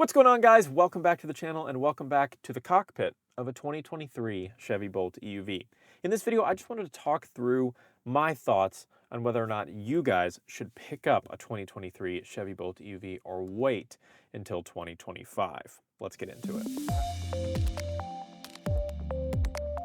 What's going on, guys? Welcome back to the channel and welcome back to the cockpit of a 2023 Chevy Bolt EUV. In this video, I just wanted to talk through my thoughts on whether or not you guys should pick up a 2023 Chevy Bolt EUV or wait until 2025. Let's get into it.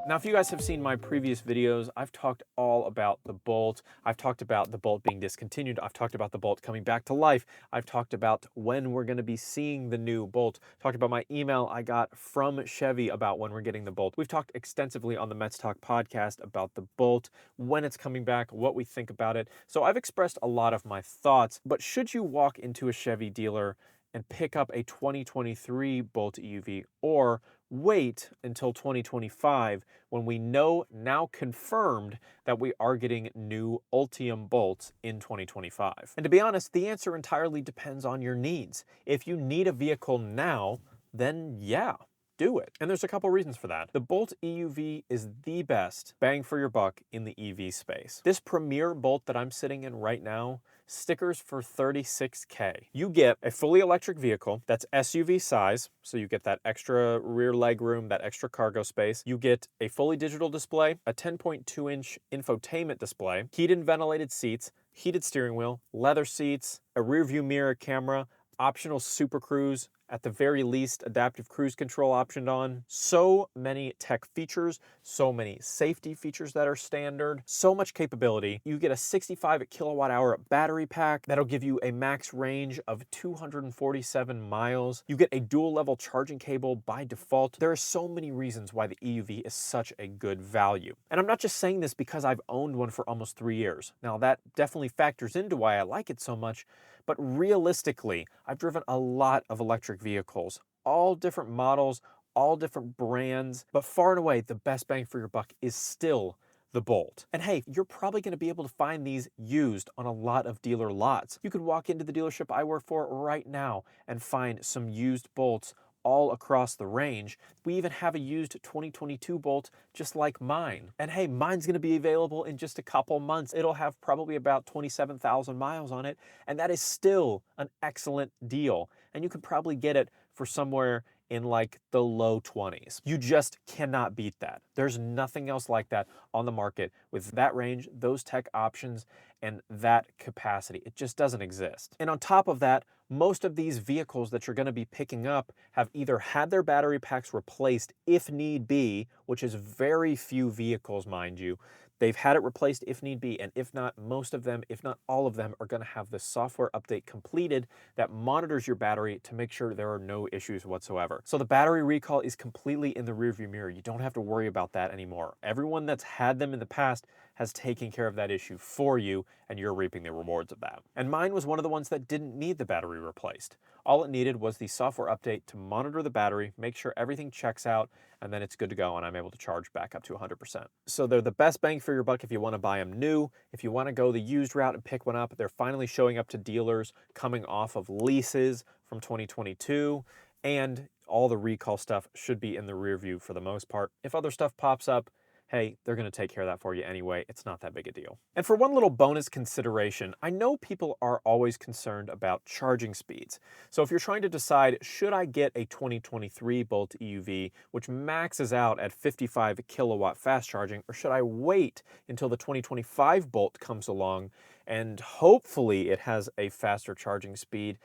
Now, if you guys have seen my previous videos, I've talked all about the Bolt. I've talked about the Bolt being discontinued. I've talked about the Bolt coming back to life. I've talked about when we're going to be seeing the new Bolt. Talked about my email I got from Chevy about when we're getting the Bolt. We've talked extensively on the Metz Tech podcast about the Bolt, when it's coming back, what we think about it. So I've expressed a lot of my thoughts, but should you walk into a Chevy dealer and pick up a 2023 Bolt EUV or wait until 2025 when we know now confirmed that we are getting new Ultium bolts in 2025? And to be honest, the answer entirely depends on your needs. If you need a vehicle now, then yeah, do it. And there's a couple reasons for that. The Bolt EUV is the best bang for your buck in the EV space. This premier Bolt that I'm sitting in right now, stickers for $36K. You get a fully electric vehicle that's SUV size, so you get that extra rear leg room, that extra cargo space. You get a fully digital display, a 10.2-inch infotainment display, heated and ventilated seats, heated steering wheel, leather seats, a rear view mirror camera, optional Super Cruise, at the very least, adaptive cruise control optioned on. So many tech features, so many safety features that are standard, so much capability. You get a 65 kilowatt hour battery pack that'll give you a max range of 247 miles. You get a dual level charging cable by default. There are so many reasons why the EUV is such a good value. And I'm not just saying this because I've owned one for almost 3 years. Now that definitely factors into why I like it so much, but realistically, I've driven a lot of electric vehicles, all different models, all different brands, but far and away, the best bang for your buck is still the Bolt. And hey, you're probably going to be able to find these used on a lot of dealer lots. You could walk into the dealership I work for right now and find some used Bolts all across the range. We even have a used 2022 Bolt just like mine. And hey, mine's going to be available in just a couple months. It'll have probably about 27,000 miles on it, and that is still an excellent deal. And you can probably get it for somewhere in like the low 20s. You just cannot beat that. There's nothing else like that on the market with that range, those tech options, and that capacity. It just doesn't exist. And on top of that, most of these vehicles that you're going to be picking up have either had their battery packs replaced if need be, which is very few vehicles, mind you. They've had it replaced if need be, and if not, most of them, if not all of them, are going to have the software update completed that monitors your battery to make sure there are no issues whatsoever. So the battery recall is completely in the rearview mirror. You don't have to worry about that anymore. Everyone that's had them in the past has taken care of that issue for you, and you're reaping the rewards of that. And mine was one of the ones that didn't need the battery replaced. All it needed was the software update to monitor the battery, make sure everything checks out, and then it's good to go, and I'm able to charge back up to 100%. So they're the best bang for your buck if you want to buy them new. If you want to go the used route and pick one up, they're finally showing up to dealers coming off of leases from 2022, and all the recall stuff should be in the rear view for the most part. If other stuff pops up, hey, they're going to take care of that for you anyway. It's not that big a deal. And for one little bonus consideration, I know people are always concerned about charging speeds. So if you're trying to decide, should I get a 2023 Bolt EUV, which maxes out at 55 kilowatt fast charging, or should I wait until the 2025 Bolt comes along and hopefully it has a faster charging speed?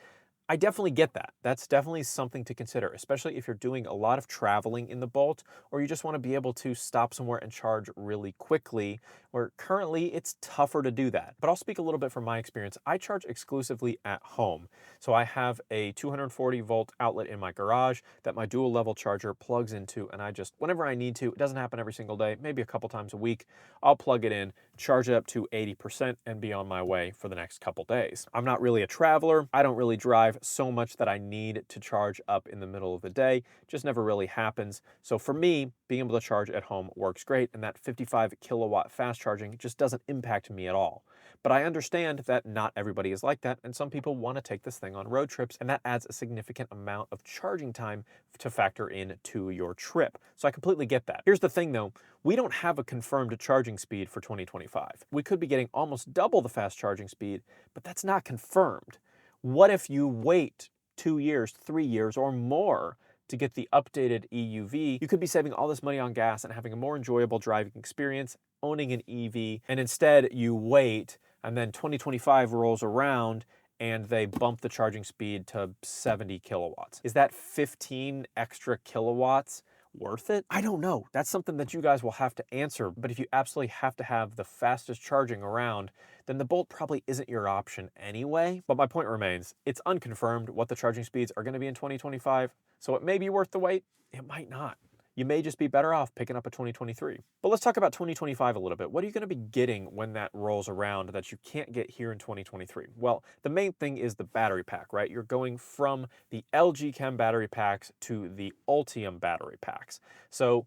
I definitely get that. That's definitely something to consider, especially if you're doing a lot of traveling in the Bolt, or you just want to be able to stop somewhere and charge really quickly, where currently it's tougher to do that. But I'll speak a little bit from my experience. I charge exclusively at home. So I have a 240 volt outlet in my garage that my dual level charger plugs into, and I just, whenever I need to, it doesn't happen every single day, maybe a couple times a week, I'll plug it in, charge it up to 80%, and be on my way for the next couple days. I'm not really a traveler. I don't really drive so much that I need to charge up in the middle of the day. Just never really happens. So for me, being able to charge at home works great, and that 55 kilowatt fast charging just doesn't impact me at all. But I understand that not everybody is like that, and some people want to take this thing on road trips, and that adds a significant amount of charging time to factor in to your trip. So I completely get that. Here's the thing though, we don't have a confirmed charging speed for 2025. We could be getting almost double the fast charging speed, but that's not confirmed. What if you wait 2 years, 3 years, or more to get the updated EUV, you could be saving all this money on gas and having a more enjoyable driving experience owning an EV, and instead you wait and then 2025 rolls around and they bump the charging speed to 70 kilowatts. Is that 15 extra kilowatts worth it? I don't know. That's something that you guys will have to answer, but if you absolutely have to have the fastest charging around, then the Bolt probably isn't your option anyway. But my point remains, it's unconfirmed what the charging speeds are going to be in 2025, so it may be worth the wait, it might not. You may just be better off picking up a 2023. But let's talk about 2025 a little bit. What are you going to be getting when that rolls around that you can't get here in 2023? Well, the main thing is the battery pack, right? You're going from the LG Chem battery packs to the Ultium battery packs. So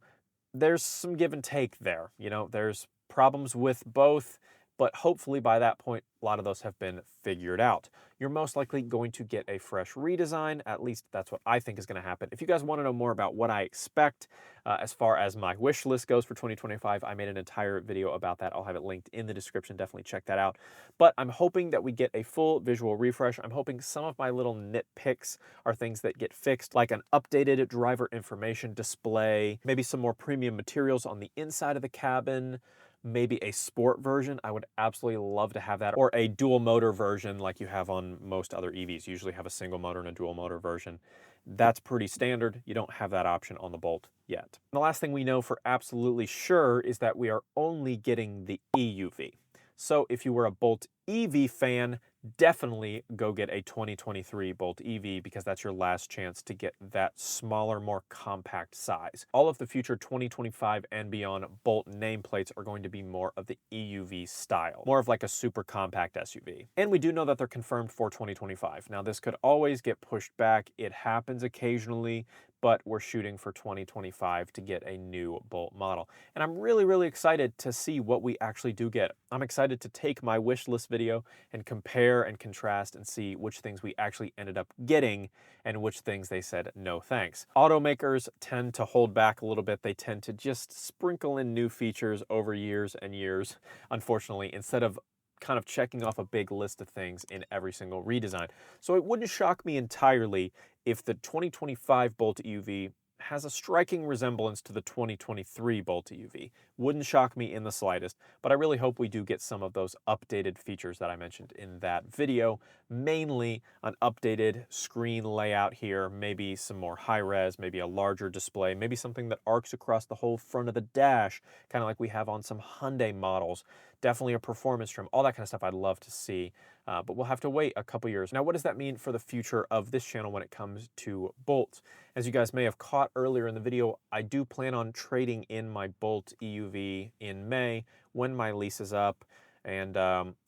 there's some give and take there. You know, there's problems with both, but hopefully by that point, a lot of those have been figured out. You're most likely going to get a fresh redesign. At least that's what I think is going to happen. If you guys want to know more about what I expect as far as my wish list goes for 2025, I made an entire video about that. I'll have it linked in the description. Definitely check that out. But I'm hoping that we get a full visual refresh. I'm hoping some of my little nitpicks are things that get fixed, like an updated driver information display, maybe some more premium materials on the inside of the cabin, maybe a sport version. I would absolutely love to have that, or a dual motor version like you have on most other EVs. You usually have a single motor and a dual motor version. That's pretty standard. You don't have that option on the Bolt yet. The last thing we know for absolutely sure is that we are only getting the EUV. So if you were a Bolt EV fan, definitely go get a 2023 Bolt EV because that's your last chance to get that smaller, more compact size. All of the future 2025 and beyond Bolt nameplates are going to be more of the EUV style, more of like a super compact SUV. And we do know that they're confirmed for 2025. Now this could always get pushed back. It happens occasionally, but we're shooting for 2025 to get a new Bolt model. And I'm really, really excited to see what we actually do get. I'm excited to take my wish list video and compare and contrast and see which things we actually ended up getting and which things they said no thanks. Automakers tend to hold back a little bit. They tend to just sprinkle in new features over years and years, unfortunately, instead of kind of checking off a big list of things in every single redesign. So it wouldn't shock me entirely if the 2025 Bolt EUV has a striking resemblance to the 2023 Bolt EUV. Wouldn't shock me in the slightest, but I really hope we do get some of those updated features that I mentioned in that video, mainly an updated screen layout here, maybe some more high res, maybe a larger display, maybe something that arcs across the whole front of the dash, kind of like we have on some Hyundai models. Definitely a performance trim, all that kind of stuff I'd love to see, but we'll have to wait a couple years. Now, what does that mean for the future of this channel when it comes to Bolt? As you guys may have caught earlier in the video, I do plan on trading in my Bolt EUV in May when my lease is up, and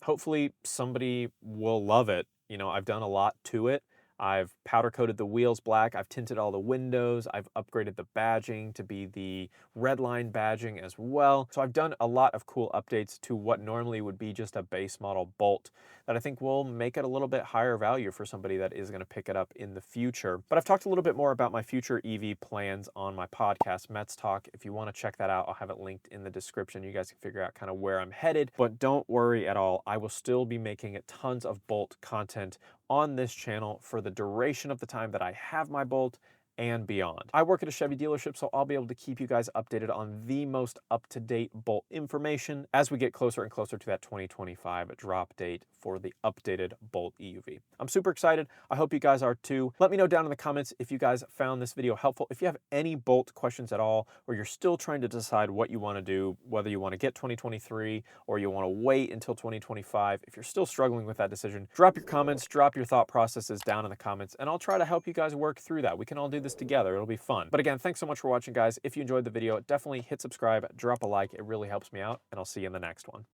hopefully somebody will love it. You know, I've done a lot to it. I've powder coated the wheels black, I've tinted all the windows, I've upgraded the badging to be the red line badging as well. So I've done a lot of cool updates to what normally would be just a base model Bolt that I think will make it a little bit higher value for somebody that is going to pick it up in the future. But I've talked a little bit more about my future EV plans on my podcast, Metz Talk. If you want to check that out, I'll have it linked in the description. You guys can figure out kind of where I'm headed, but don't worry at all. I will still be making tons of Bolt content on this channel for the duration of the time that I have my Bolt and beyond. I work at a Chevy dealership, so I'll be able to keep you guys updated on the most up-to-date Bolt information as we get closer and closer to that 2025 drop date for the updated Bolt EUV. I'm super excited. I hope you guys are too. Let me know down in the comments if you guys found this video helpful. If you have any Bolt questions at all, or you're still trying to decide what you want to do, whether you want to get 2023 or you want to wait until 2025, if you're still struggling with that decision, drop your comments, drop your thought processes down in the comments, and I'll try to help you guys work through that. We can all do this together. It'll be fun. But again, thanks so much for watching, guys. If you enjoyed the video, definitely hit subscribe, drop a like. It really helps me out, and I'll see you in the next one.